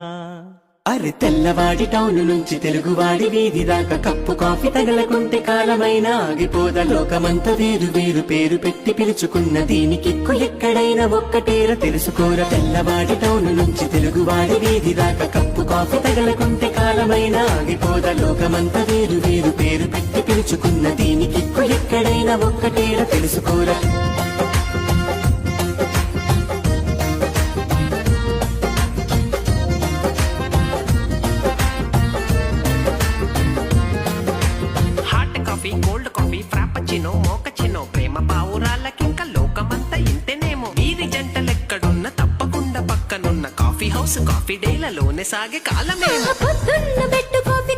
అరే తెల్లవాడి టౌన్ నుంచి తెలుగువాడి వీధి దాకా కప్పు కాఫీ తగలకుంటే కాలమైనా ఆగిపోద. లోకమంతా వేరు వేరు పేరు పెట్టి పిలుచుకున్న దీనికిక్కు ఎక్కడైనా ఒక్కటేర తెలుసుకోర. తెల్లవాడి టౌన్ నుంచి తెలుగువాడి వీధి దాకా కప్పు కాఫీ తగలకుంటే కాలమైనా ఆగిపోద. లోకమంతా వేరు వేరు పేరు పెట్టి పిలుచుకున్న దీనికిక్కు ఎక్కడైనా ఒక్కటేర తెలుసుకోర. కోల్డ్ కాఫీ ఫ్రాపచినో మోకచినో ప్రేమ పావురాలకింక లోకమంతా ఇంతేనేమో. వీరి జంటలెక్కడున్న తప్పకుండా పక్కనున్న కాఫీ హౌస్ కాఫీ డేలలోనే సాగే కాలమేమో. పొద్దున్న బెట్టు కాఫీ